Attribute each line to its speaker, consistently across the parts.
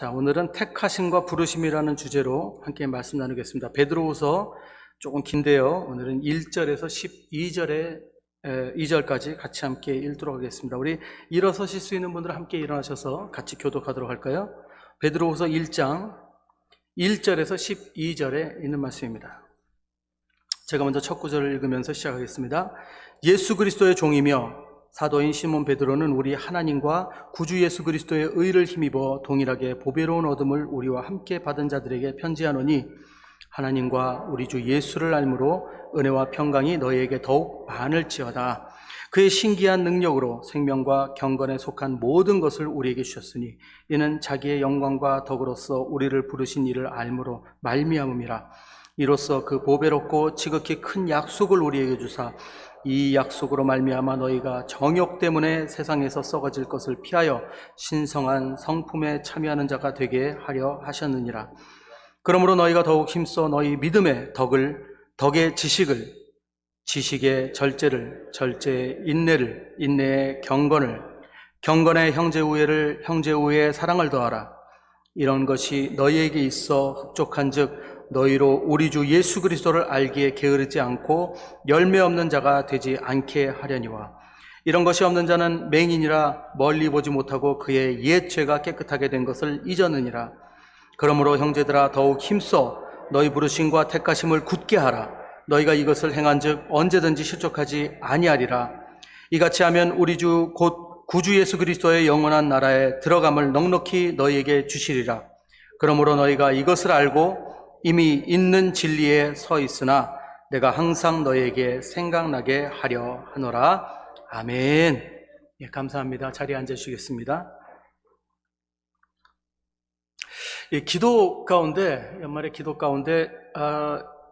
Speaker 1: 자, 오늘은 택하심과 부르심이라는 주제로 함께 말씀 나누겠습니다. 베드로후서 조금 긴데요. 오늘은 1절에서 2절까지 같이 함께 읽도록 하겠습니다. 우리 일어서실 수 있는 분들 함께 일어나셔서 같이 교독하도록 할까요? 베드로후서 1장 1절에서 12절에 있는 말씀입니다. 제가 먼저 첫 구절을 읽으면서 시작하겠습니다. 예수 그리스도의 종이며 사도인 시몬 베드로는 우리 하나님과 구주 예수 그리스도의 의를 힘입어 동일하게 보배로운 얻음을 우리와 함께 받은 자들에게 편지하노니 하나님과 우리 주 예수를 알므로 은혜와 평강이 너희에게 더욱 많을지어다. 그의 신기한 능력으로 생명과 경건에 속한 모든 것을 우리에게 주셨으니 이는 자기의 영광과 덕으로서 우리를 부르신 이를 알므로 말미암음이라. 이로써 그 보배롭고 지극히 큰 약속을 우리에게 주사 이 약속으로 말미암아 너희가 정욕 때문에 세상에서 썩어질 것을 피하여 신성한 성품에 참여하는 자가 되게 하려 하셨느니라. 그러므로 너희가 더욱 힘써 너희 믿음의 덕의 지식을, 지식의 절제를, 절제의 인내를, 인내의 경건을, 경건의 형제 우애를, 형제 우애의 사랑을 더하라. 이런 것이 너희에게 있어 흡족한즉 너희로 우리 주 예수 그리스도를 알기에 게으르지 않고 열매 없는 자가 되지 않게 하려니와. 이런 것이 없는 자는 맹인이라 멀리 보지 못하고 그의 옛 죄가 깨끗하게 된 것을 잊었느니라. 그러므로 형제들아 더욱 힘써 너희 부르심과 택하심을 굳게 하라. 너희가 이것을 행한즉 언제든지 실족하지 아니하리라. 이같이 하면 우리 주 곧 구주 예수 그리스도의 영원한 나라에 들어감을 넉넉히 너희에게 주시리라. 그러므로 너희가 이것을 알고 이미 있는 진리에 서 있으나 내가 항상 너희에게 생각나게 하려 하노라. 아멘. 예, 감사합니다. 자리에 앉으시겠습니다. 예, 기도 가운데, 연말의 기도 가운데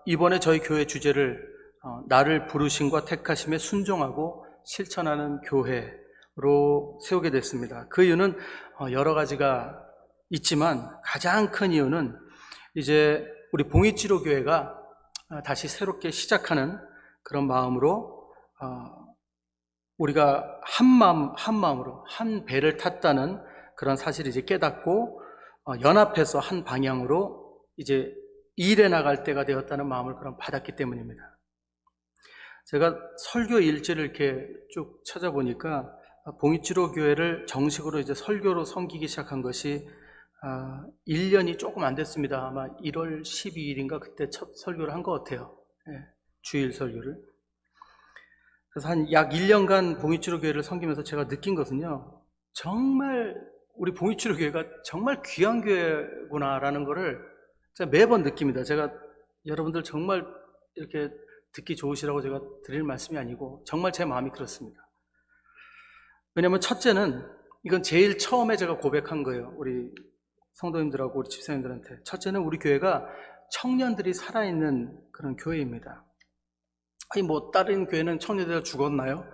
Speaker 1: 이번에 저희 교회 주제를 나를 부르심과 택하심에 순종하고 실천하는 교회로 세우게 됐습니다. 그 이유는 여러 가지가 있지만 가장 큰 이유는 이제 우리 봉익치료교회가 다시 새롭게 시작하는 그런 마음으로 우리가 한 마음으로 한 배를 탔다는 그런 사실을 이제 깨닫고 연합해서 한 방향으로 이제 일해 나갈 때가 되었다는 마음을 그럼 받았기 때문입니다. 제가 설교 일지를 이렇게 쭉 찾아보니까 봉익치료교회를 정식으로 이제 설교로 섬기기 시작한 것이 1년이 조금 안 됐습니다. 아마 1월 12일인가 그때 첫 설교를 한 것 같아요. 예, 주일 설교를. 그래서 한 약 1년간 봉익치료교회를 섬기면서 제가 느낀 것은요, 정말 우리 봉익치료교회가 정말 귀한 교회구나라는 거를 제가 매번 느낍니다. 제가 여러분들 정말 이렇게 듣기 좋으시라고 제가 드릴 말씀이 아니고 정말 제 마음이 그렇습니다. 왜냐하면 첫째는 이건 제일 처음에 제가 고백한 거예요. 우리 성도님들하고 우리 집사님들한테. 첫째는 우리 교회가 청년들이 살아있는 그런 교회입니다. 아니 뭐 다른 교회는 청년들이 죽었나요?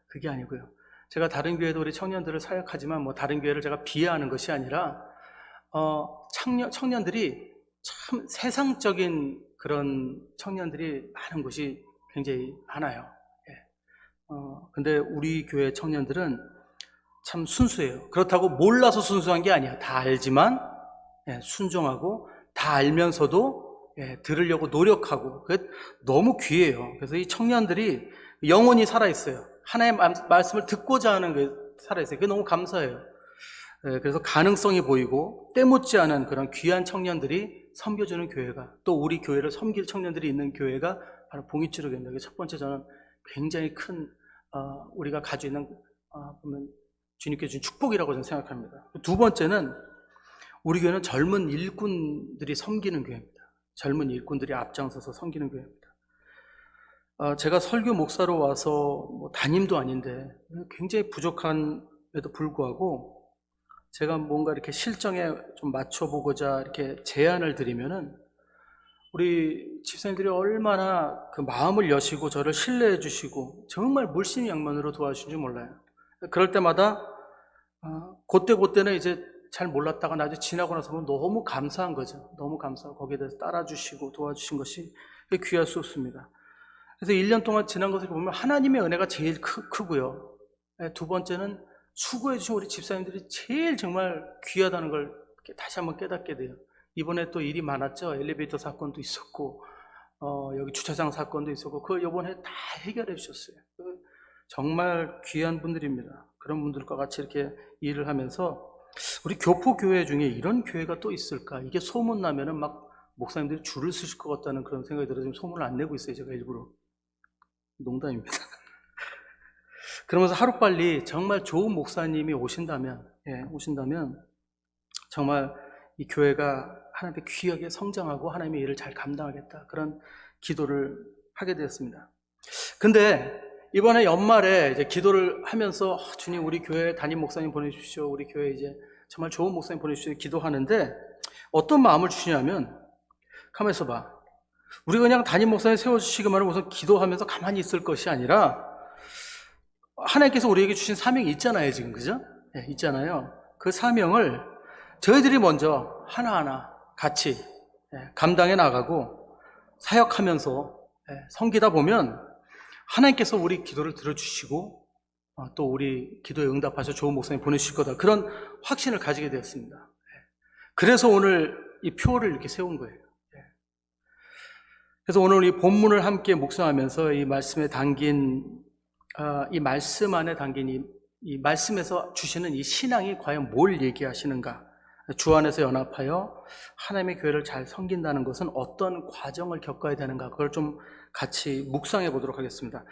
Speaker 1: 그게 아니고요. 제가 다른 교회도 우리 청년들을 사역하지만 뭐 다른 교회를 제가 비하하는 것이 아니라 청년들이 참 세상적인 그런 청년들이 많은 곳이 굉장히 많아요. 예. 근데 우리 교회 청년들은 참 순수해요. 그렇다고 몰라서 순수한 게 아니야. 다 알지만 순종하고 다 알면서도 들으려고 노력하고 너무 귀해요. 그래서 이 청년들이 영혼이 살아있어요. 하나님의 말씀을 듣고자 하는 게 살아있어요. 그게 너무 감사해요. 그래서 가능성이 보이고 때묻지 않은 그런 귀한 청년들이 섬겨주는 교회가, 또 우리 교회를 섬길 청년들이 있는 교회가 바로 봉익치료교회입니다. 첫 번째 저는 굉장히 큰 우리가 가지고 있는 보면 주님께 준 축복이라고 저는 생각합니다. 두 번째는 우리 교회는 젊은 일꾼들이 섬기는 교회입니다. 젊은 일꾼들이 앞장서서 섬기는 교회입니다. 제가 설교 목사로 와서 뭐 담임도 아닌데 굉장히 부족함에도 불구하고 제가 뭔가 이렇게 실정에 좀 맞춰보고자 이렇게 제안을 드리면은 우리 집사님들이 얼마나 그 마음을 여시고 저를 신뢰해 주시고 정말 물심양면으로 도와주신지 몰라요. 그럴 때마다 그때는 이제 잘 몰랐다가 나중에 지나고 나서 보면 너무 감사한 거죠. 너무 감사하고 거기에 대해서 따라주시고 도와주신 것이 귀할 수 없습니다. 그래서 1년 동안 지난 것을 보면 하나님의 은혜가 제일 크고요. 두 번째는 수고해 주신 우리 집사님들이 제일 정말 귀하다는 걸 다시 한번 깨닫게 돼요. 이번에 또 일이 많았죠. 엘리베이터 사건도 있었고, 여기 주차장 사건도 있었고, 그걸 이번에 다 해결해 주셨어요. 정말 귀한 분들입니다. 그런 분들과 같이 이렇게 일을 하면서 우리 교포교회 중에 이런 교회가 또 있을까? 이게 소문나면은 막 목사님들이 줄을 서실 것 같다는 그런 생각이 들어서 지금 소문을 안 내고 있어요. 제가 일부러. 농담입니다. 그러면서 하루빨리 정말 좋은 목사님이 오신다면 정말 이 교회가 하나님께 귀하게 성장하고 하나님의 일을 잘 감당하겠다. 그런 기도를 하게 되었습니다. 근데 이번에 연말에 이제 기도를 하면서 주님 우리 교회 담임 목사님 보내주십시오. 우리 교회 이제 정말 좋은 목사님 보내주십시오. 기도하는데 어떤 마음을 주시냐면 가만히 있어봐. 우리가 그냥 담임 목사님 세워주시기만 하고 우선 기도하면서 가만히 있을 것이 아니라 하나님께서 우리에게 주신 사명이 있잖아요. 지금 그죠? 네, 있잖아요. 그 사명을 저희들이 먼저 하나하나 같이 감당해 나가고 사역하면서 섬기다 보면 하나님께서 우리 기도를 들어주시고 또 우리 기도에 응답하셔 좋은 목사님 보내주실 거다. 그런 확신을 가지게 되었습니다. 그래서 오늘 이 표를 이렇게 세운 거예요. 그래서 오늘 이 본문을 함께 묵상하면서 이 말씀에 담긴 이 말씀 안에 담긴 이 말씀에서 주시는 이 신앙이 과연 뭘 얘기하시는가? 주 안에서 연합하여 하나님의 교회를 잘 섬긴다는 것은 어떤 과정을 겪어야 되는가? 그걸 좀 같이 묵상해 보도록 하겠습니다.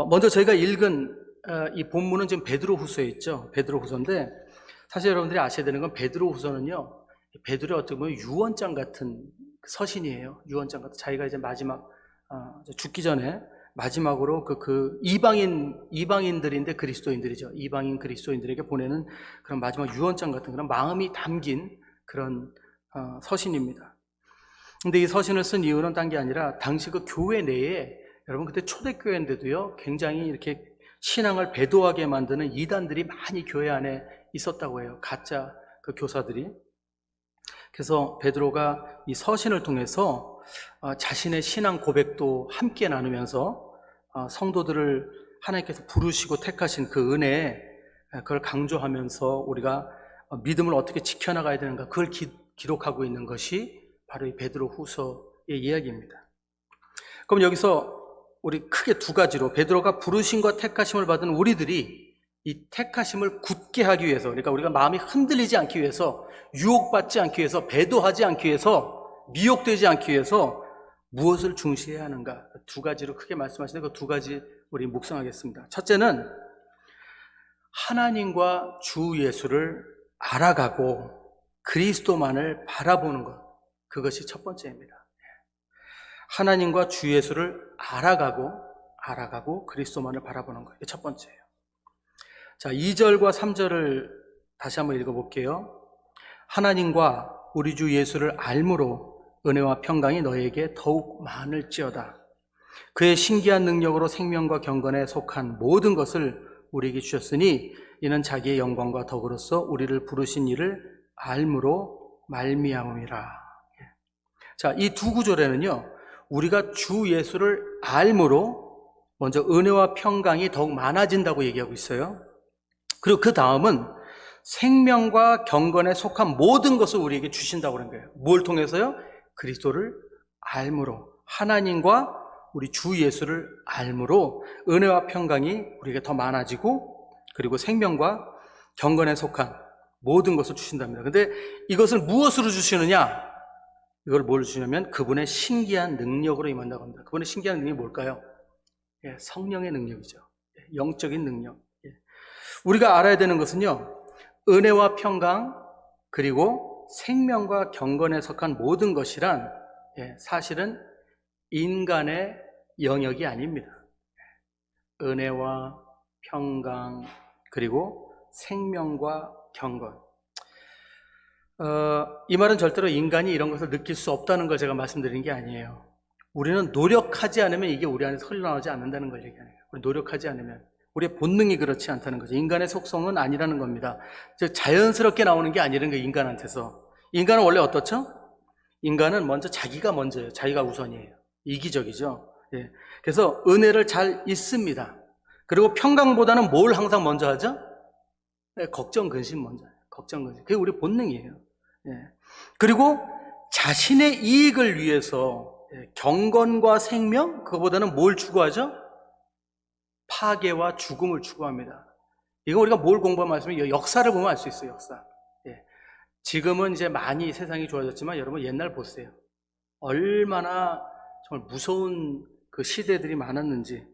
Speaker 1: 먼저 저희가 읽은 이 본문은 지금 베드로후서에 있죠. 베드로후서인데 사실 여러분들이 아셔야 되는 건 베드로후서는요. 베드로의 어떻게 보면 유언장 같은 서신이에요. 유언장 같은 자기가 이제 마지막 죽기 전에 마지막으로 그 이방인들인데 그리스도인들이죠. 이방인 그리스도인들에게 보내는 그런 마지막 유언장 같은 그런 마음이 담긴 그런 서신입니다. 근데 이 서신을 쓴 이유는 딴 게 아니라 당시 그 교회 내에 여러분 그때 초대교회인데도요 굉장히 이렇게 신앙을 배도하게 만드는 이단들이 많이 교회 안에 있었다고 해요. 가짜 그 교사들이. 그래서 베드로가 이 서신을 통해서 자신의 신앙 고백도 함께 나누면서 성도들을 하나님께서 부르시고 택하신 그 은혜에 그걸 강조하면서 우리가 믿음을 어떻게 지켜나가야 되는가 그걸 기록하고 있는 것이 바로 이 베드로 후서의 이야기입니다. 그럼 여기서 우리 크게 두 가지로 베드로가 부르심과 택하심을 받은 우리들이 이 택하심을 굳게 하기 위해서, 그러니까 우리가 마음이 흔들리지 않기 위해서, 유혹받지 않기 위해서, 배도하지 않기 위해서, 미혹되지 않기 위해서 무엇을 중시해야 하는가? 두 가지로 크게 말씀하시는데 그 두 가지 우리 묵상하겠습니다. 첫째는 하나님과 주 예수를 알아가고 그리스도만을 바라보는 것. 그것이 첫 번째입니다. 하나님과 주 예수를 알아가고 그리스도만을 바라보는 것. 이게 첫 번째예요. 자, 2절과 3절을 다시 한번 읽어볼게요. 하나님과 우리 주 예수를 알므로 은혜와 평강이 너에게 더욱 많을지어다. 그의 신기한 능력으로 생명과 경건에 속한 모든 것을 우리에게 주셨으니 이는 자기의 영광과 덕으로서 우리를 부르신 이를 알므로 말미암음이라. 자, 이 두 구절에는요, 우리가 주 예수를 알므로 먼저 은혜와 평강이 더욱 많아진다고 얘기하고 있어요. 그리고 그 다음은 생명과 경건에 속한 모든 것을 우리에게 주신다고 그런 거예요. 뭘 통해서요? 그리스도를 알므로, 하나님과 우리 주 예수를 알므로 은혜와 평강이 우리에게 더 많아지고 그리고 생명과 경건에 속한 모든 것을 주신답니다. 근데 이것을 무엇으로 주시느냐? 이걸 뭘 주시냐면 그분의 신기한 능력으로 임한다고 합니다. 그분의 신기한 능력이 뭘까요? 성령의 능력이죠. 영적인 능력. 우리가 알아야 되는 것은요, 은혜와 평강 그리고 생명과 경건에 속한 모든 것이란 사실은 인간의 영역이 아닙니다. 은혜와 평강 그리고 생명과 경건. 이 말은 절대로 인간이 이런 것을 느낄 수 없다는 걸 제가 말씀드린 게 아니에요. 우리는 노력하지 않으면 이게 우리 안에서 흘러나오지 않는다는 걸 얘기하네요. 우리 노력하지 않으면. 우리의 본능이 그렇지 않다는 거죠. 인간의 속성은 아니라는 겁니다. 즉 자연스럽게 나오는 게 아니라는 거예요. 인간한테서. 인간은 원래 어떻죠? 인간은 먼저 자기가 먼저예요. 자기가 우선이에요. 이기적이죠. 그래서 은혜를 잘 잊습니다. 그리고 평강보다는 뭘 항상 먼저 하죠? 걱정, 근심 먼저 해요. 걱정, 근심. 그게 우리 본능이에요. 그리고 자신의 이익을 위해서 경건과 생명, 그거보다는 뭘 추구하죠? 파괴와 죽음을 추구합니다. 이거 우리가 뭘 공부하면 말씀이 역사를 보면 알 수 있어요. 역사. 지금은 이제 많이 세상이 좋아졌지만 여러분 옛날 보세요. 얼마나 정말 무서운 그 시대들이 많았는지.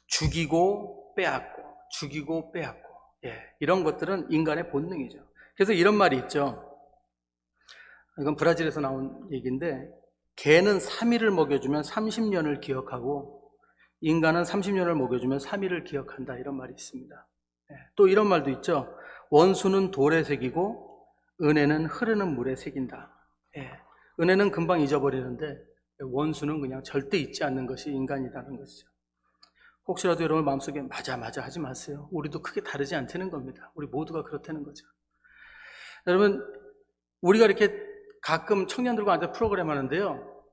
Speaker 1: 죽이고 빼앗고, 죽이고 빼앗고. 이런 것들은 인간의 본능이죠. 그래서 이런 말이 있죠. 이건 브라질에서 나온 얘기인데, 개는 3일을 먹여주면 30년을 기억하고 인간은 30년을 먹여주면 3일을 기억한다, 이런 말이 있습니다. 또 이런 말도 있죠. 원수는 돌에 새기고 은혜는 흐르는 물에 새긴다. 은혜는 금방 잊어버리는데 원수는 그냥 절대 잊지 않는 것이 인간이라는 것이죠. 혹시라도 여러분 마음속에 맞아 하지 마세요. 우리도 크게 다르지 않다는 겁니다. 우리 모두가 그렇다는 거죠. 여러분, 우리가 이렇게 가끔 청년들과 앉아 프로그램 하는데요.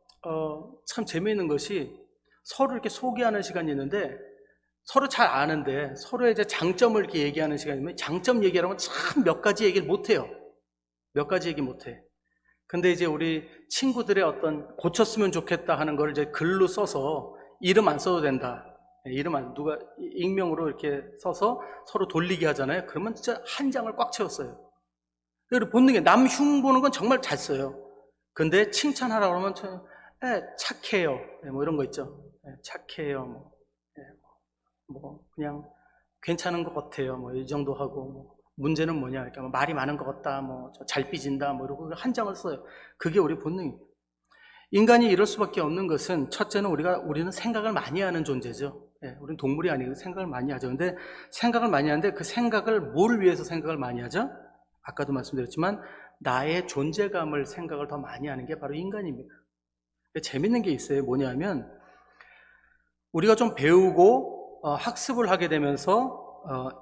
Speaker 1: 참 재미있는 것이 서로 이렇게 소개하는 시간이 있는데 서로 잘 아는데 서로의 이제 장점을 이렇게 얘기하는 시간이면 장점 얘기하면 참 몇 가지 얘기를 못해요. 몇 가지 얘기 못해. 근데 이제 우리 친구들의 어떤 고쳤으면 좋겠다 하는 걸 이제 글로 써서 이름 안 써도 된다. 이름 안, 누가 익명으로 이렇게 써서 서로 돌리게 하잖아요. 그러면 진짜 한 장을 꽉 채웠어요. 그리고 본능에 남 흉보는 건 정말 잘 써요. 근데 칭찬하라고 하면 착해요. 뭐 이런 거 있죠. 착해요. 뭐 그냥 괜찮은 것 같아요. 뭐 이 정도 하고 뭐 문제는 뭐냐? 그러니까 말이 많은 것 같다. 뭐 잘 삐진다. 뭐 이러고 한 장을 써요. 그게 우리 본능입니다. 인간이 이럴 수밖에 없는 것은 첫째는 우리는 생각을 많이 하는 존재죠. 우리는 동물이 아니고 생각을 많이 하죠. 근데 생각을 많이 하는데 그 생각을 뭘 위해서 생각을 많이 하죠? 아까도 말씀드렸지만 나의 존재감을 생각을 더 많이 하는 게 바로 인간입니다. 재밌는 게 있어요. 뭐냐면 우리가 좀 배우고 학습을 하게 되면서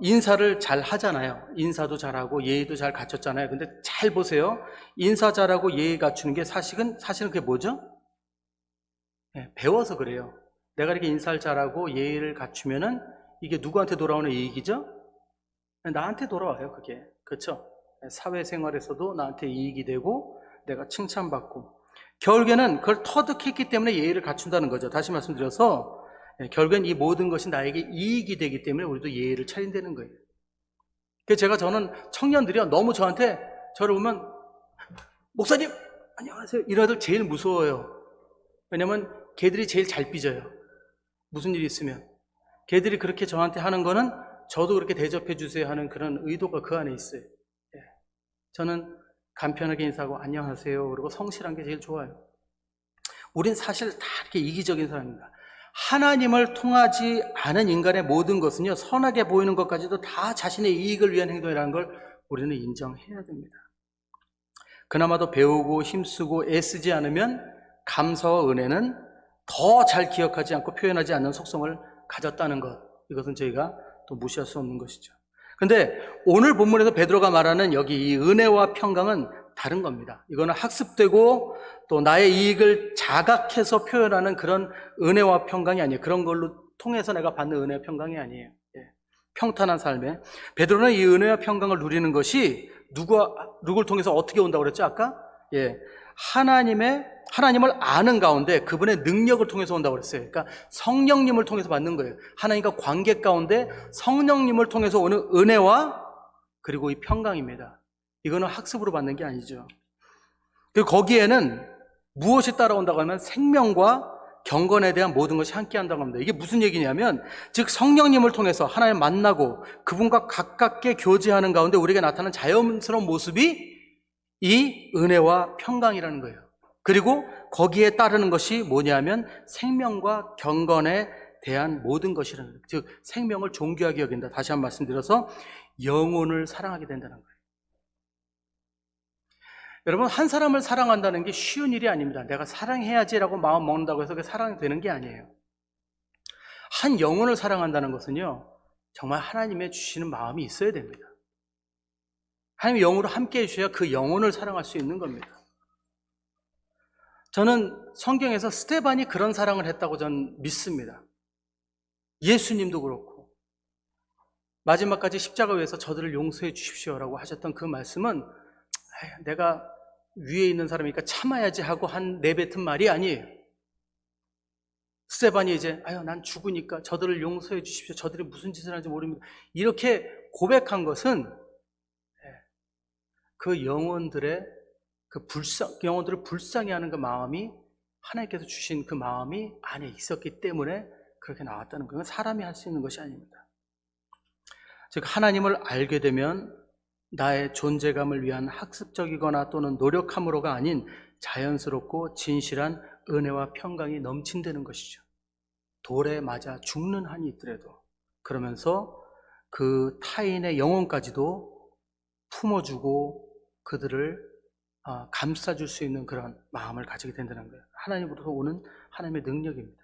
Speaker 1: 인사를 잘 하잖아요. 인사도 잘하고 예의도 잘 갖췄잖아요. 근데 잘 보세요. 인사 잘하고 예의 갖추는 게 사실은 그게 뭐죠? 배워서 그래요. 내가 이렇게 인사를 잘하고 예의를 갖추면은 이게 누구한테 돌아오는 이익이죠? 나한테 돌아와요, 그게. 그렇죠? 사회생활에서도 나한테 이익이 되고 내가 칭찬받고 결국에는 그걸 터득했기 때문에 예의를 갖춘다는 거죠. 다시 말씀드려서 결국엔 이 모든 것이 나에게 이익이 되기 때문에 우리도 예의를 차린다는 거예요. 그래서 저는 청년들이요, 너무 저한테 저를 보면 목사님 안녕하세요 이런 애들 제일 무서워요. 왜냐면 걔들이 제일 잘 삐져요. 무슨 일이 있으면 걔들이 그렇게 저한테 하는 거는 저도 그렇게 대접해 주세요 하는 그런 의도가 그 안에 있어요. 저는 간편하게 인사하고 안녕하세요 그리고 성실한 게 제일 좋아요. 우린 사실 다 이렇게 이기적인 사람입니다. 하나님을 통하지 않은 인간의 모든 것은요, 선하게 보이는 것까지도 다 자신의 이익을 위한 행동이라는 걸 우리는 인정해야 됩니다. 그나마도 배우고 힘쓰고 애쓰지 않으면 감사와 은혜는 더 잘 기억하지 않고 표현하지 않는 속성을 가졌다는 것, 이것은 저희가 또 무시할 수 없는 것이죠. 근데 오늘 본문에서 베드로가 말하는 여기 이 은혜와 평강은 다른 겁니다. 이거는 학습되고 또 나의 이익을 자각해서 표현하는 그런 은혜와 평강이 아니에요. 그런 걸로 통해서 내가 받는 은혜와 평강이 아니에요. 평탄한 삶에 베드로는 이 은혜와 평강을 누리는 것이 누굴 통해서 어떻게 온다고 그랬죠? 아까? 하나님을 아는 가운데 그분의 능력을 통해서 온다고 그랬어요. 그러니까 성령님을 통해서 받는 거예요. 하나님과 관계 가운데 성령님을 통해서 오는 은혜와 그리고 이 평강입니다. 이거는 학습으로 받는 게 아니죠. 그리고 거기에는 무엇이 따라온다고 하면 생명과 경건에 대한 모든 것이 함께 한다고 합니다. 이게 무슨 얘기냐면 즉 성령님을 통해서 하나님 만나고 그분과 가깝게 교제하는 가운데 우리에게 나타나는 자연스러운 모습이 이 은혜와 평강이라는 거예요. 그리고 거기에 따르는 것이 뭐냐면 생명과 경건에 대한 모든 것이라는 거예요. 즉 생명을 존귀하게 여긴다. 다시 한번 말씀드려서 영혼을 사랑하게 된다는 거예요. 여러분, 한 사람을 사랑한다는 게 쉬운 일이 아닙니다. 내가 사랑해야지라고 마음 먹는다고 해서 그게 사랑이 되는 게 아니에요. 한 영혼을 사랑한다는 것은요, 정말 하나님의 주시는 마음이 있어야 됩니다. 하나님의 영으로 함께 해주셔야 그 영혼을 사랑할 수 있는 겁니다. 저는 성경에서 스데반이 그런 사랑을 했다고 저는 믿습니다. 예수님도 그렇고 마지막까지 십자가 위에서 저들을 용서해 주십시오라고 하셨던 그 말씀은 내가 위에 있는 사람이니까 참아야지 하고 한 내뱉은 말이 아니에요. 스데반이 이제 아유 난 죽으니까 저들을 용서해 주십시오. 저들이 무슨 짓을 하는지 모릅니다. 이렇게 고백한 것은 그 영혼들의 영혼들을 불쌍히 하는 그 마음이 하나님께서 주신 그 마음이 안에 있었기 때문에 그렇게 나왔다는 거예요. 사람이 할 수 있는 것이 아닙니다. 즉 하나님을 알게 되면 나의 존재감을 위한 학습적이거나 또는 노력함으로가 아닌 자연스럽고 진실한 은혜와 평강이 넘친다는 것이죠. 돌에 맞아 죽는 한이 있더라도 그러면서 그 타인의 영혼까지도 품어주고 그들을 감싸줄 수 있는 그런 마음을 가지게 된다는 거예요. 하나님으로부터 오는 하나님의 능력입니다.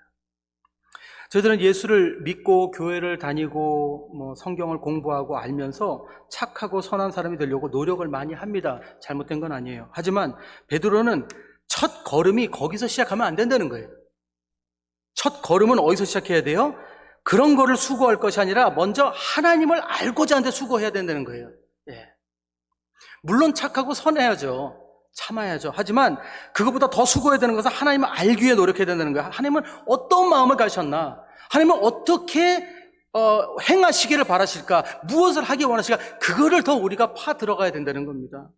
Speaker 1: 저희들은 예수를 믿고 교회를 다니고 성경을 공부하고 알면서 착하고 선한 사람이 되려고 노력을 많이 합니다. 잘못된 건 아니에요. 하지만 베드로는 첫 걸음이 거기서 시작하면 안 된다는 거예요. 첫 걸음은 어디서 시작해야 돼요? 그런 거를 수고할 것이 아니라 먼저 하나님을 알고자 하는데 수고해야 된다는 거예요. 예. 물론 착하고 선해야죠. 참아야죠. 하지만 그것보다 더 수고해야 되는 것은 하나님을 알기 위해 노력해야 된다는 거예요. 하나님은 어떤 마음을 가셨나? 하나님은 어떻게 행하시기를 바라실까? 무엇을 하기 원하실까? 그거를 더 우리가 파 들어가야 된다는 겁니다.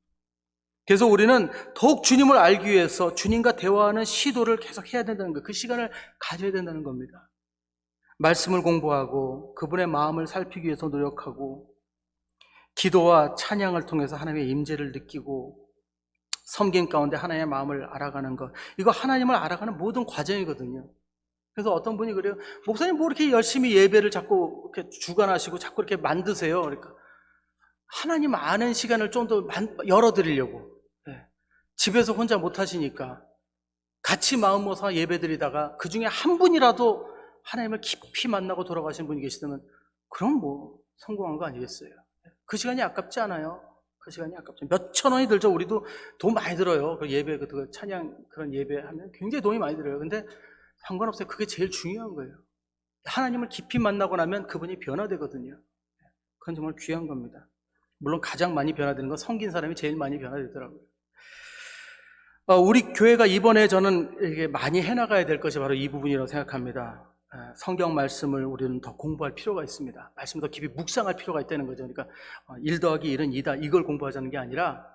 Speaker 1: 그래서 우리는 더욱 주님을 알기 위해서 주님과 대화하는 시도를 계속 해야 된다는 거예요. 그 시간을 가져야 된다는 겁니다. 말씀을 공부하고 그분의 마음을 살피기 위해서 노력하고 기도와 찬양을 통해서 하나님의 임재를 느끼고 섬김 가운데 하나님의 마음을 알아가는 것, 이거 하나님을 알아가는 모든 과정이거든요. 그래서 어떤 분이 그래요. 목사님 뭐 이렇게 열심히 예배를 자꾸 이렇게 주관하시고 자꾸 이렇게 만드세요. 그러니까 하나님 아는 시간을 좀 더 열어드리려고. 네. 집에서 혼자 못 하시니까 같이 마음 모아서 예배 드리다가 그 중에 한 분이라도 하나님을 깊이 만나고 돌아가신 분이 계시다면 그럼 뭐 성공한 거 아니겠어요? 그 시간이 아깝지 않아요? 그 시간이 아깝죠. 몇천 원이 들죠. 우리도 돈 많이 들어요. 그 예배, 그 찬양 그런 예배 하면 굉장히 돈이 많이 들어요. 근데 상관없어요. 그게 제일 중요한 거예요. 하나님을 깊이 만나고 나면 그분이 변화되거든요. 그건 정말 귀한 겁니다. 물론 가장 많이 변화되는 건 섬긴 사람이 제일 많이 변화되더라고요. 우리 교회가 이번에 저는 이게 많이 해나가야 될 것이 바로 이 부분이라고 생각합니다. 성경 말씀을 우리는 더 공부할 필요가 있습니다. 말씀을 더 깊이 묵상할 필요가 있다는 거죠. 그러니까 1 더하기 1은 2다 이걸 공부하자는 게 아니라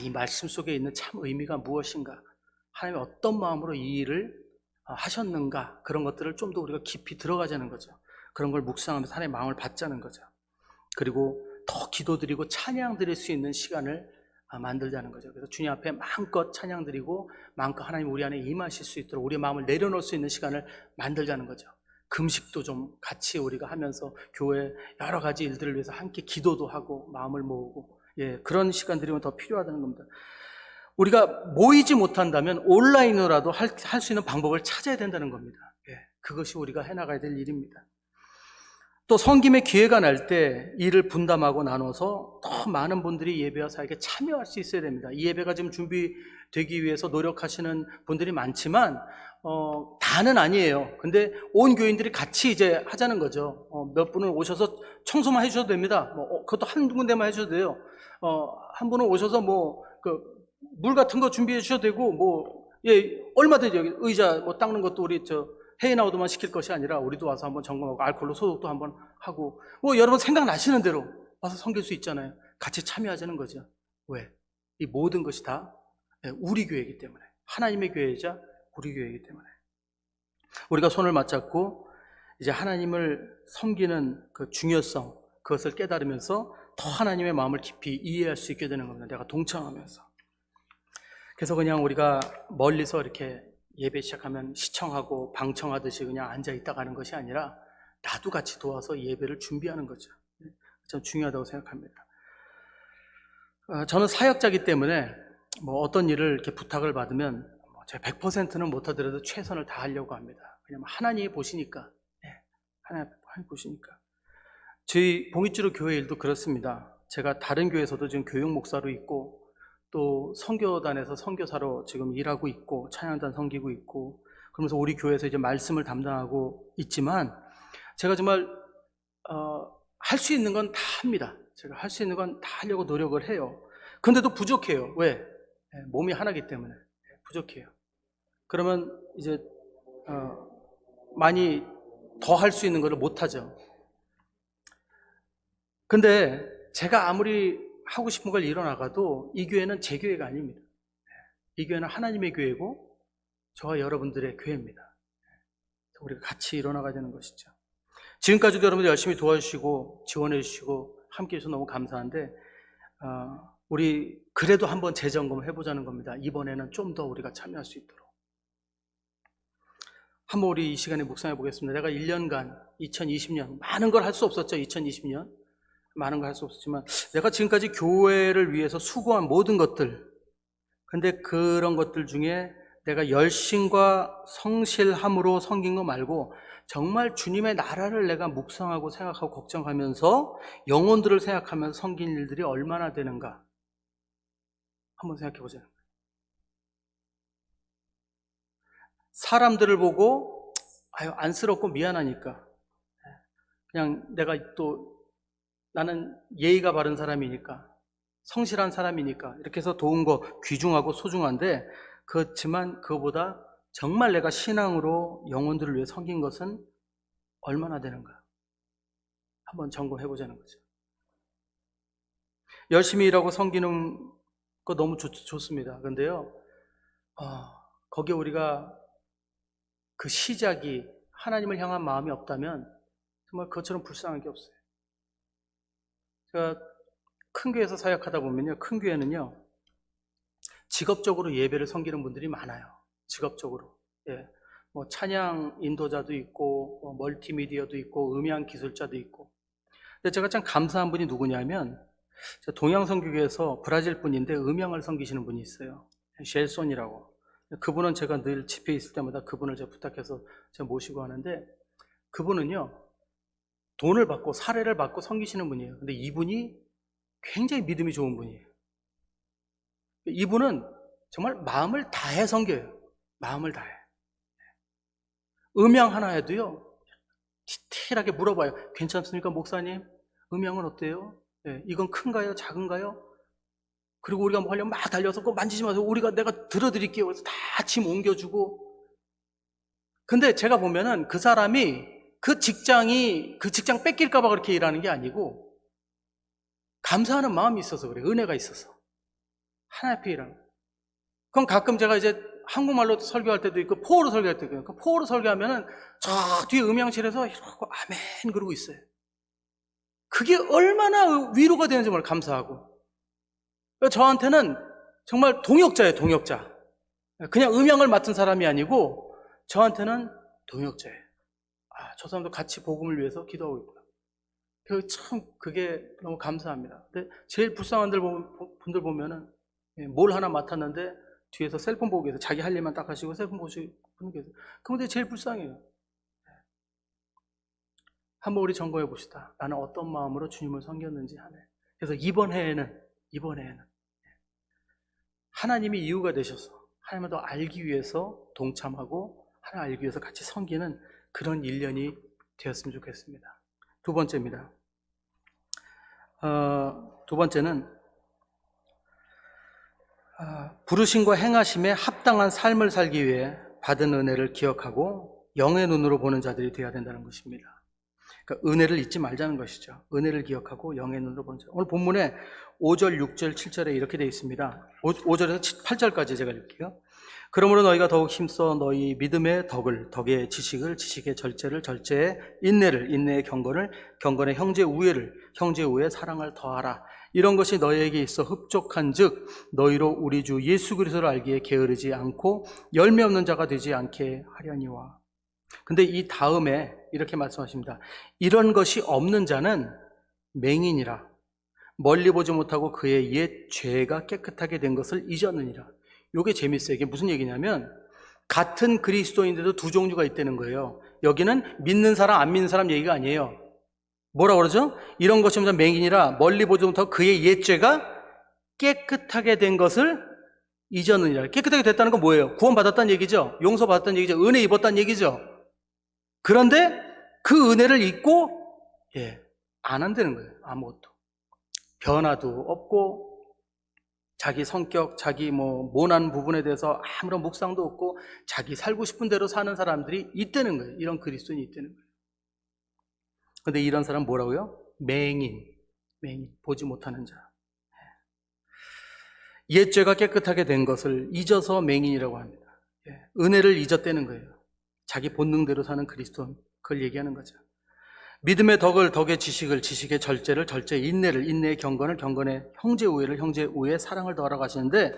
Speaker 1: 이 말씀 속에 있는 참 의미가 무엇인가, 하나님이 어떤 마음으로 이 일을 하셨는가, 그런 것들을 좀 더 우리가 깊이 들어가자는 거죠. 그런 걸 묵상하면서 하나님의 마음을 받자는 거죠. 그리고 더 기도드리고 찬양 드릴 수 있는 시간을 만들자는 거죠. 그래서 주님 앞에 마음껏 찬양 드리고 마음껏 하나님 우리 안에 임하실 수 있도록 우리의 마음을 내려놓을 수 있는 시간을 만들자는 거죠. 금식도 좀 같이 우리가 하면서 교회 여러 가지 일들을 위해서 함께 기도도 하고 마음을 모으고, 그런 시간들이 더 필요하다는 겁니다. 우리가 모이지 못한다면 온라인으로라도 할 수 있는 방법을 찾아야 된다는 겁니다. 그것이 우리가 해나가야 될 일입니다. 또 섬김의 기회가 날 때 일을 분담하고 나눠서 더 많은 분들이 예배와 사역에 참여할 수 있어야 됩니다. 이 예배가 지금 준비되기 위해서 노력하시는 분들이 많지만 다는 아니에요. 근데 온 교인들이 같이 이제 하자는 거죠. 몇 분은 오셔서 청소만 해주셔도 됩니다. 그것도 한 군데만 해주셔도 돼요. 한 분은 오셔서 물 같은 거 준비해 주셔도 되고 얼마든지 여기 의자 닦는 것도 우리 헤이나우드만 시킬 것이 아니라 우리도 와서 한번 점검하고 알코올로 소독도 한번 하고 여러분 생각나시는 대로 와서 섬길 수 있잖아요. 같이 참여하자는 거죠. 왜? 이 모든 것이 다 우리 교회이기 때문에, 하나님의 교회이자 우리 교회이기 때문에 우리가 손을 맞잡고 이제 하나님을 섬기는 그 중요성, 그것을 깨달으면서 더 하나님의 마음을 깊이 이해할 수 있게 되는 겁니다. 내가 동참하면서. 그래서 그냥 우리가 멀리서 이렇게 예배 시작하면 시청하고 방청하듯이 그냥 앉아있다 가는 것이 아니라 나도 같이 도와서 예배를 준비하는 거죠. 참 중요하다고 생각합니다. 저는 사역자이기 때문에 어떤 일을 이렇게 부탁을 받으면 제가 100%는 못하더라도 최선을 다하려고 합니다. 왜냐하면 하나님이 보시니까. 하나님 보시니까. 저희 봉익주로 교회 일도 그렇습니다. 제가 다른 교회에서도 지금 교육 목사로 있고 또 선교단에서 선교사로 지금 일하고 있고 찬양단 섬기고 있고 그러면서 우리 교회에서 이제 말씀을 담당하고 있지만 제가 정말 할 수 있는 건 다 합니다. 제가 할 수 있는 건 다 하려고 노력을 해요. 근데도 부족해요. 왜? 몸이 하나이기 때문에 부족해요. 그러면 이제 많이 더 할 수 있는 것을 못하죠. 근데 제가 아무리 하고 싶은 걸 이뤄나가도 이 교회는 제 교회가 아닙니다. 이 교회는 하나님의 교회고 저와 여러분들의 교회입니다. 우리가 같이 일어나가야 되는 것이죠. 지금까지도 여러분들 열심히 도와주시고 지원해 주시고 함께 해주셔서 너무 감사한데 우리 그래도 한번 재점검을 해보자는 겁니다. 이번에는 좀 더 우리가 참여할 수 있도록. 한번 우리 이 시간에 묵상해 보겠습니다. 내가 1년간 2020년 많은 걸 할 수 없었죠. 2020년 많은 걸 할 수 없었지만 내가 지금까지 교회를 위해서 수고한 모든 것들, 근데 그런 것들 중에 내가 열심과 성실함으로 섬긴 거 말고 정말 주님의 나라를 내가 묵상하고 생각하고 걱정하면서 영혼들을 생각하면서 섬긴 일들이 얼마나 되는가 한번 생각해 보자는 거예요. 사람들을 보고 안쓰럽고 미안하니까 그냥 내가 또 나는 예의가 바른 사람이니까 성실한 사람이니까 이렇게 해서 도운 거 귀중하고 소중한데 그렇지만 그거보다 정말 내가 신앙으로 영혼들을 위해 섬긴 것은 얼마나 되는가 한번 점검해 보자는 거죠. 열심히 일하고 섬기는 거 너무 좋습니다. 그런데요 거기에 우리가 그 시작이 하나님을 향한 마음이 없다면 정말 그것처럼 불쌍한 게 없어요. 제가 큰 교회에서 사역하다 보면요, 큰 교회는요 직업적으로 예배를 섬기는 분들이 많아요. 직업적으로. 뭐 찬양 인도자도 있고 뭐 멀티미디어도 있고 음향 기술자도 있고. 근데 제가 참 감사한 분이 누구냐면 동양선교회에서 브라질 분인데 음향을 섬기시는 분이 있어요. 셸손이라고. 그분은 제가 늘 집회에 있을 때마다 그분을 제가 부탁해서 제가 모시고 하는데 그분은요 돈을 받고 사례를 받고 섬기시는 분이에요. 근데 이분이 굉장히 믿음이 좋은 분이에요. 이분은 정말 마음을 다해 섬겨요. 마음을 다해. 음향 하나 해도요 디테일하게 물어봐요. 괜찮습니까 목사님? 음향은 어때요? 이건 큰가요? 작은가요? 그리고 우리가 뭐 하려면 막 달려서 그거 만지지 마세요. 내가 들어드릴게요. 그래서 다 짐 옮겨주고. 근데 제가 보면은 그 사람이 그 직장 뺏길까봐 그렇게 일하는 게 아니고 감사하는 마음이 있어서 그래. 은혜가 있어서. 하나님 앞에 일하는. 그럼 가끔 제가 이제 한국말로 설교할 때도 있고 포어로 설교할 때도 있고 포어로 설교하면은 저 뒤에 음향실에서 이러고 아멘 그러고 있어요. 그게 얼마나 위로가 되는지 정말 감사하고. 저한테는 정말 동역자예요, 동역자. 그냥 음향을 맡은 사람이 아니고 저한테는 동역자예요. 저 사람도 같이 복음을 위해서 기도하고 있구나. 참 그게 너무 감사합니다. 근데 제일 불쌍한 분들 보면은 뭘 하나 맡았는데 뒤에서 셀폰 보고 계세요. 자기 할 일만 딱 하시고 셀폰 보시고 계세요. 그런데 제일 불쌍해요. 한번 우리 점검해 봅시다. 나는 어떤 마음으로 주님을 섬겼는지 하네. 그래서 이번 해에는 하나님이 이유가 되셔서 하나님을 더 알기 위해서 동참하고 하나님 알기 위해서 같이 섬기는 그런 1년이 되었으면 좋겠습니다. 두 번째입니다. 두 번째는 부르심과 행하심에 합당한 삶을 살기 위해 받은 은혜를 기억하고 영의 눈으로 보는 자들이 되어야 된다는 것입니다. 그러니까 은혜를 잊지 말자는 것이죠. 은혜를 기억하고 영의 눈으로 보는 자. 오늘 본문에 5절, 6절, 7절에 이렇게 되어 있습니다. 5절에서 8절까지 제가 읽을게요. 그러므로 너희가 더욱 힘써 너희 믿음의 덕의 지식을, 지식의 절제를, 절제의 인내를, 인내의 경건을, 경건의 형제 우애를, 형제 우애의 사랑을 더하라. 이런 것이 너희에게 있어 흡족한즉 너희로 우리 주 예수 그리스도를 알기에 게으르지 않고 열매 없는 자가 되지 않게 하려니와. 근데 이 다음에 이렇게 말씀하십니다. 이런 것이 없는 자는 맹인이라 멀리 보지 못하고 그의 옛 죄가 깨끗하게 된 것을 잊었느니라. 이게 재밌어요. 이게 무슨 얘기냐면 같은 그리스도인데도 두 종류가 있다는 거예요. 여기는 믿는 사람 안 믿는 사람 얘기가 아니에요. 뭐라 그러죠? 이런 것이 없는 맹인이라 멀리 보지 못하고 그의 옛 죄가 깨끗하게 된 것을 잊었느니라. 깨끗하게 됐다는 건 뭐예요? 구원받았다는 얘기죠. 용서받았다는 얘기죠. 은혜 입었다는 얘기죠. 그런데 그 은혜를 잊고 안 한다는 거예요. 아무것도 변화도 없고 자기 성격, 자기 모난 부분에 대해서 아무런 묵상도 없고 자기 살고 싶은 대로 사는 사람들이 있다는 거예요. 이런 그리스도인이 있다는 거예요. 근데 이런 사람 뭐라고요? 맹인, 보지 못하는 자. 옛 죄가 깨끗하게 된 것을 잊어서 맹인이라고 합니다. 은혜를 잊었다는 거예요. 자기 본능대로 사는 그리스도인, 그걸 얘기하는 거죠. 믿음의 덕을, 덕의 지식을, 지식의 절제를, 절제의 인내를, 인내의 경건을, 경건의 형제 우애를, 형제 우애의 사랑을 더하라고 하시는데,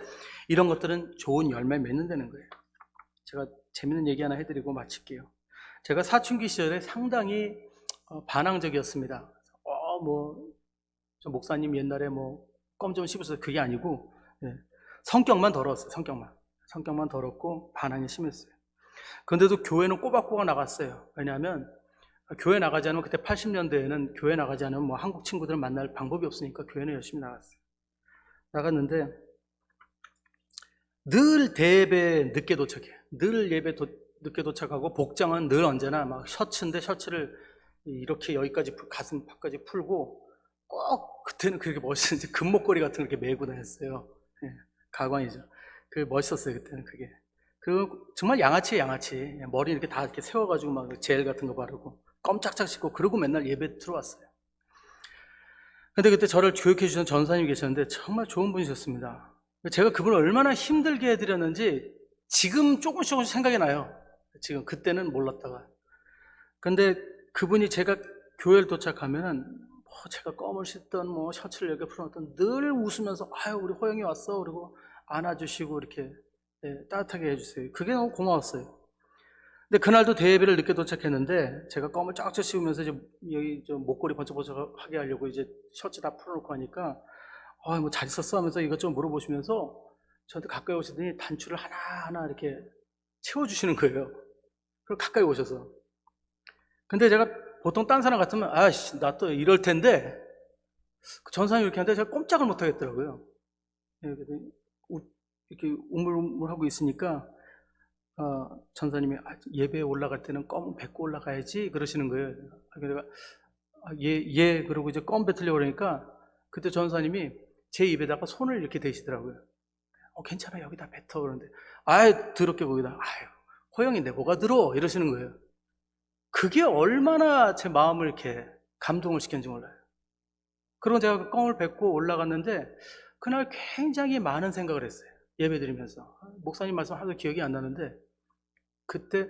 Speaker 1: 이런 것들은 좋은 열매 맺는다는 거예요. 제가 재밌는 얘기 하나 해드리고 마칠게요. 제가 사춘기 시절에 상당히 반항적이었습니다. 저 목사님 옛날에 껌 좀 씹으셔서 그게 아니고, 성격만 더러웠어요. 성격만 더럽고 반항이 심했어요. 그런데도 교회는 꼬박꼬박 나갔어요. 왜냐하면 교회 나가지 않으면, 그때 80년대에는 교회 나가지 않으면 한국 친구들을 만날 방법이 없으니까 교회는 열심히 나갔어요. 나갔는데 늘 대예배 늦게 도착해요. 늘 예배 늦게 도착하고, 복장은 늘 언제나 막 셔츠인데 셔츠를 이렇게 여기까지 가슴 밖까지 풀고, 꼭 그때는 그렇게 멋있는지 금목걸이 같은 거 이렇게 메고 다녔어요. 가관이죠. 그게 멋있었어요, 그때는 그게. 그리고 정말 양아치. 머리 이렇게 다 이렇게 세워가지고 막 젤 같은 거 바르고, 껌짝짝 씻고, 그러고 맨날 예배 들어왔어요. 근데 그때 저를 교육해 주신 전사님이 계셨는데 정말 좋은 분이셨습니다. 제가 그분을 얼마나 힘들게 해드렸는지 지금 조금씩 생각이 나요. 지금, 그때는 몰랐다가. 근데 그분이 제가 교회를 도착하면은 제가 껌을 씻던 셔츠를 이렇게 풀어놨던, 늘 웃으면서 아유 우리 호영이 왔어, 그리고 안아주시고 이렇게 따뜻하게 해주세요. 그게 너무 고마웠어요. 근데 그날도 대예배를 늦게 도착했는데, 제가 껌을 쫙쫙 씌우면서 이제 여기 좀 목걸이 번쩍번쩍하게 하려고 이제 셔츠 다 풀어놓고 하니까, 잘 있었어 하면서 이것저것 물어보시면서 저한테 가까이 오시더니 단추를 하나하나 이렇게 채워주시는 거예요. 그리고 가까이 오셔서. 근데 제가 보통 딴 사람 같으면 아이씨 나 또 이럴 텐데, 전사님이 이렇게 하는데 제가 꼼짝을 못 하겠더라고요. 이렇게 우물우물하고 있으니까 전사님이 예배에 올라갈 때는 껌 뱉고 올라가야지 그러시는 거예요. 내가 예 그러고 이제 껌 뱉으려고 그러니까, 그때 전사님이 제 입에다가 손을 이렇게 대시더라고요. 괜찮아, 여기다 뱉어. 그러는데 더럽게 거기다 호영이 내 뭐가 들어 이러시는 거예요. 그게 얼마나 제 마음을 이렇게 감동을 시켰는지 몰라요. 그리고 제가 껌을 뱉고 올라갔는데, 그날 굉장히 많은 생각을 했어요. 예배 드리면서. 목사님 말씀 하나도 기억이 안 나는데, 그때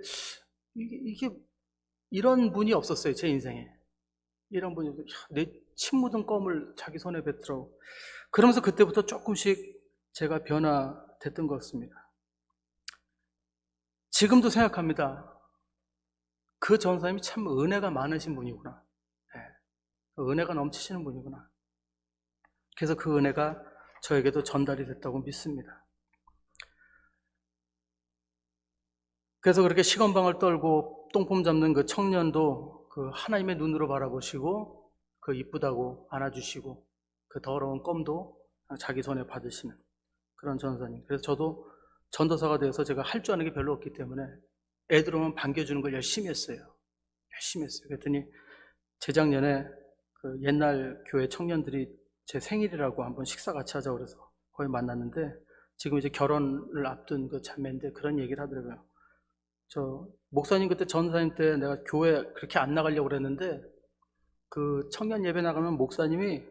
Speaker 1: 이게 이런 분이 없었어요, 제 인생에. 이런 분이, 내 침 묻은 껌을 자기 손에 뱉더라고. 그러면서 그때부터 조금씩 제가 변화됐던 것 같습니다. 지금도 생각합니다. 그 전사님이 참 은혜가 많으신 분이구나. 은혜가 넘치시는 분이구나. 그래서 그 은혜가 저에게도 전달이 됐다고 믿습니다. 그래서 그렇게 시건방을 떨고 똥폼 잡는 그 청년도 그 하나님의 눈으로 바라보시고, 그 이쁘다고 안아주시고, 그 더러운 껌도 자기 손에 받으시는 그런 전사님. 그래서 저도 전도사가 되어서 제가 할 줄 아는 게 별로 없기 때문에 애들 오면 반겨주는 걸 열심히 했어요. 그랬더니 재작년에 그 옛날 교회 청년들이 제 생일이라고 한번 식사 같이 하자고 그래서 거기 만났는데, 지금 이제 결혼을 앞둔 그 자매인데 그런 얘기를 하더라고요. 저 목사님 그때 전사님 때 내가 교회 그렇게 안 나가려고 그랬는데, 그 청년 예배 나가면 목사님이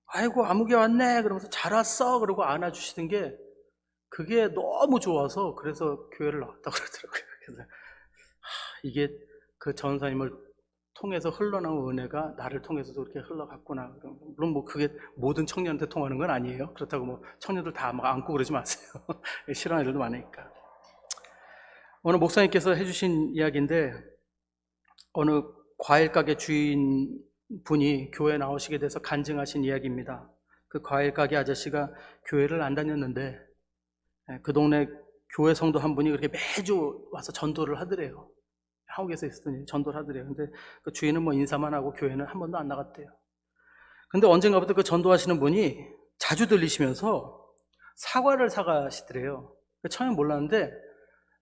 Speaker 1: 아이고 아무개 왔네 그러면서 잘 왔어 그러고 안아주시던 게, 그게 너무 좋아서 그래서 교회를 나왔다고 그러더라고요. 그래서 이게 그 전사님을 통해서 흘러나온 은혜가 나를 통해서도 그렇게 흘러갔구나. 물론 그게 모든 청년한테 통하는 건 아니에요. 그렇다고 청년들 다 막 안고 그러지 마세요. 싫어하는 애들도 많으니까. 오늘 목사님께서 해주신 이야기인데, 어느 과일 가게 주인 분이 교회에 나오시게 돼서 간증하신 이야기입니다. 그 과일 가게 아저씨가 교회를 안 다녔는데, 그 동네 교회 성도 한 분이 그렇게 매주 와서 전도를 하더래요. 한국에서 있었더니 전도를 하더래요. 근데 그 주인은 인사만 하고 교회는 한 번도 안 나갔대요. 근데 언젠가부터 그 전도하시는 분이 자주 들리시면서 사과를 사가시더래요. 처음에 몰랐는데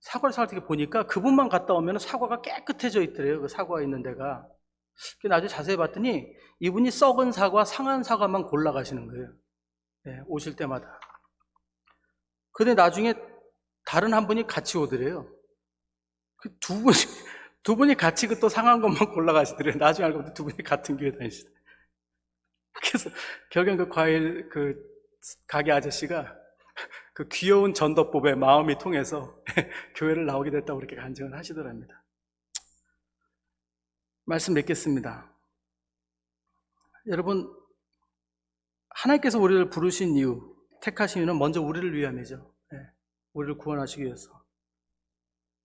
Speaker 1: 사과를 사갈 때 보니까 그분만 갔다 오면 사과가 깨끗해져 있더래요. 그 사과 있는 데가. 나중에 자세히 봤더니 이분이 썩은 사과, 상한 사과만 골라 가시는 거예요. 오실 때마다. 근데 나중에 다른 한 분이 같이 오더래요. 그 두 분이 같이 그 또 상한 것만 골라가시더래요. 나중에 알고 보니 두 분이 같은 교회 다니시더래요. 그래서 결국엔 그 과일 그 가게 아저씨가 그 귀여운 전도법에 마음이 통해서 교회를 나오게 됐다고 그렇게 간증을 하시더랍니다. 말씀 맺겠습니다. 여러분, 하나님께서 우리를 부르신 이유, 택하신 이유는 먼저 우리를 위함이죠. 우리를 구원하시기 위해서.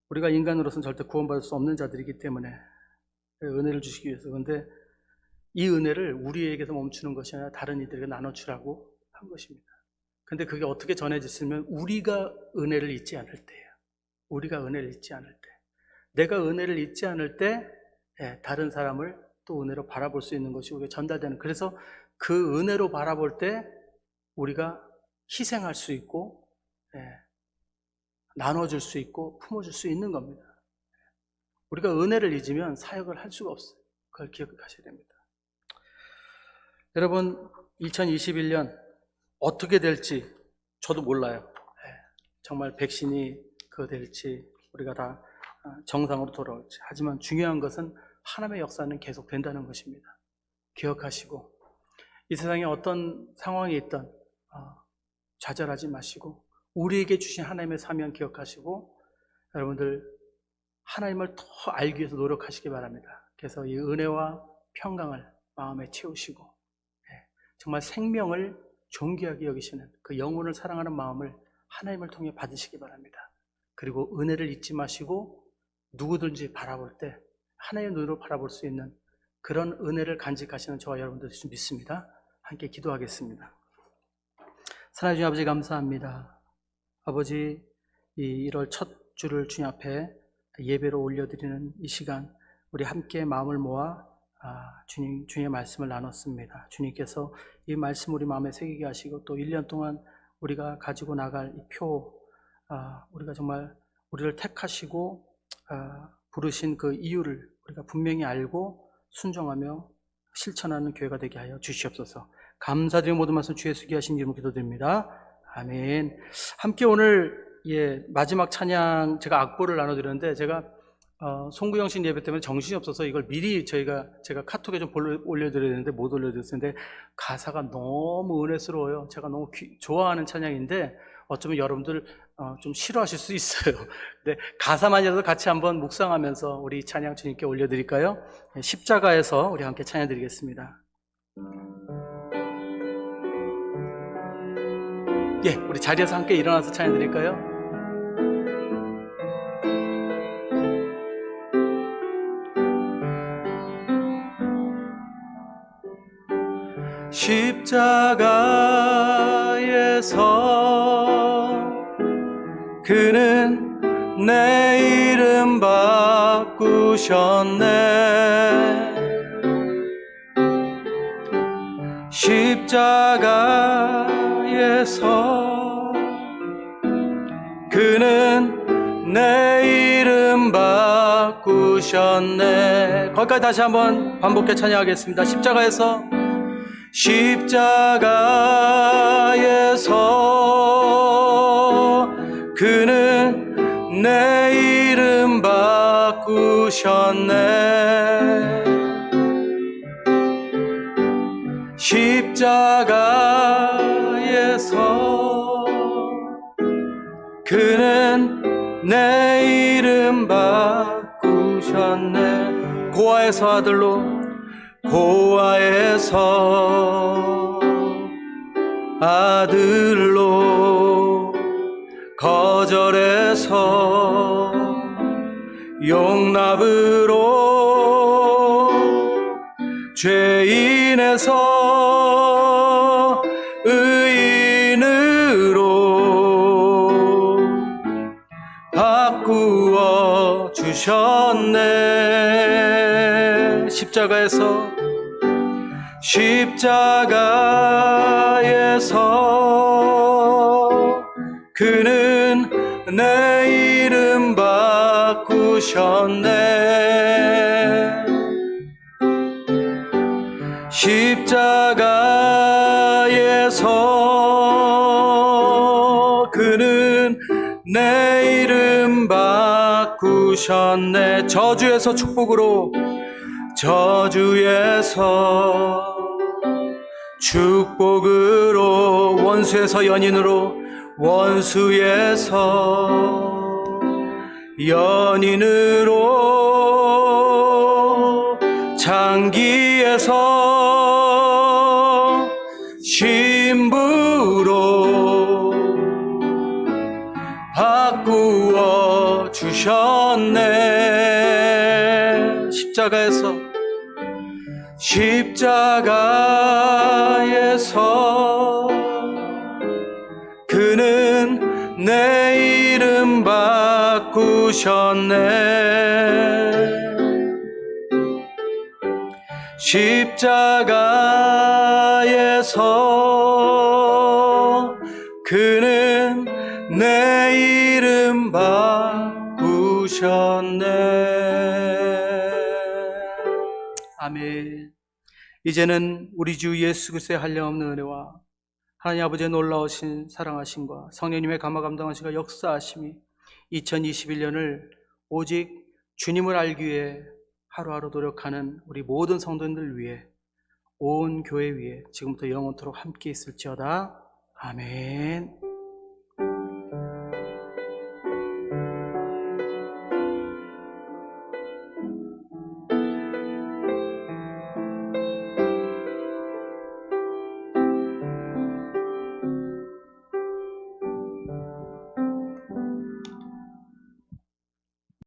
Speaker 1: 우리가 인간으로서는 절대 구원받을 수 없는 자들이기 때문에 은혜를 주시기 위해서. 그런데 이 은혜를 우리에게서 멈추는 것이 아니라 다른 이들에게 나눠주라고 한 것입니다. 근데 그게 어떻게 전해졌으면 우리가 은혜를 잊지 않을 때예요. 우리가 은혜를 잊지 않을 때. 내가 은혜를 잊지 않을 때 다른 사람을 또 은혜로 바라볼 수 있는 것이 우리가 전달되는. 그래서 그 은혜로 바라볼 때 우리가 희생할 수 있고 나눠줄 수 있고 품어줄 수 있는 겁니다. 우리가 은혜를 잊으면 사역을 할 수가 없어요. 그걸 기억하셔야 됩니다. 여러분, 2021년 어떻게 될지 저도 몰라요. 정말 백신이 그거 될지 우리가 다 정상으로 돌아올지. 하지만 중요한 것은 하나님의 역사는 계속 된다는 것입니다. 기억하시고 이 세상에 어떤 상황이 있든 좌절하지 마시고 우리에게 주신 하나님의 사명 기억하시고 여러분들 하나님을 더 알기 위해서 노력하시기 바랍니다. 그래서 이 은혜와 평강을 마음에 채우시고 정말 생명을 존귀하게 여기시는 그 영혼을 사랑하는 마음을 하나님을 통해 받으시기 바랍니다. 그리고 은혜를 잊지 마시고 누구든지 바라볼 때 하나님의 눈으로 바라볼 수 있는 그런 은혜를 간직하시는 저와 여러분들 좀 믿습니다. 함께 기도하겠습니다. 사랑해 주님 아버지 감사합니다. 아버지, 이 1월 첫 주를 주님 앞에 예배로 올려드리는 이 시간 우리 함께 마음을 모아 주님의 말씀을 나눴습니다. 주님께서 이 말씀 우리 마음에 새기게 하시고 또 1년 동안 우리가 가지고 나갈 이 표, 우리가 정말 우리를 택하시고 부르신 그 이유를 우리가 분명히 알고 순종하며 실천하는 교회가 되게 하여 주시옵소서. 감사드리고 모든 말씀 주 예수께 하신 이름으로 기도드립니다. 아멘. 함께 오늘 마지막 찬양 제가 악보를 나눠드렸는데 제가 송구영 씨 예배 때문에 정신이 없어서 이걸 미리 제가 카톡에 좀 올려드려야 되는데 못 올려드렸는데 가사가 너무 은혜스러워요. 제가 너무 좋아하는 찬양인데 어쩌면 여러분들 좀 싫어하실 수 있어요. 근데 가사만이라도 같이 한번 묵상하면서 우리 찬양 주님께 올려드릴까요? 십자가에서 우리 함께 찬양 드리겠습니다. 우리 자리에서 함께 일어나서 찬양 드릴까요? 십자가에서 그는 내 이름 바꾸셨네. 십자가에서 그는 내 이름 바꾸셨네. 거기까지 다시 한번 반복해 찬양하겠습니다. 십자가에서 그는 내 이름 바꾸셨네. 십자가에서 그는 내 이름 바꾸셨네. 고아에서 아들로 거절해서 용납으로 죄인에서 의인으로 바꾸어 주셨네. 십자가에서 그는 내 이름 바꾸셨네. 십자가에서 그는 내 이름 바꾸셨네. 저주에서 축복으로, 저주에서 축복으로, 원수에서 연인으로, 원수에서 연인으로, 장기에서 신부로 바꾸어 주셨네. 십자가에서 그는 내 이름 바꾸셨네. 십자가에서 그는 내 이름 바꾸셨네. 아멘. 이제는 우리 주 예수 그리스도의 한량없는 은혜와 하나님 아버지의 놀라우신 사랑하심과 성령님의 감화 감동하심과 역사하심이 2021년을 오직 주님을 알기 위해 하루하루 노력하는 우리 모든 성도님들 위해, 온 교회 위에 지금부터 영원토록 함께 있을지어다. 아멘.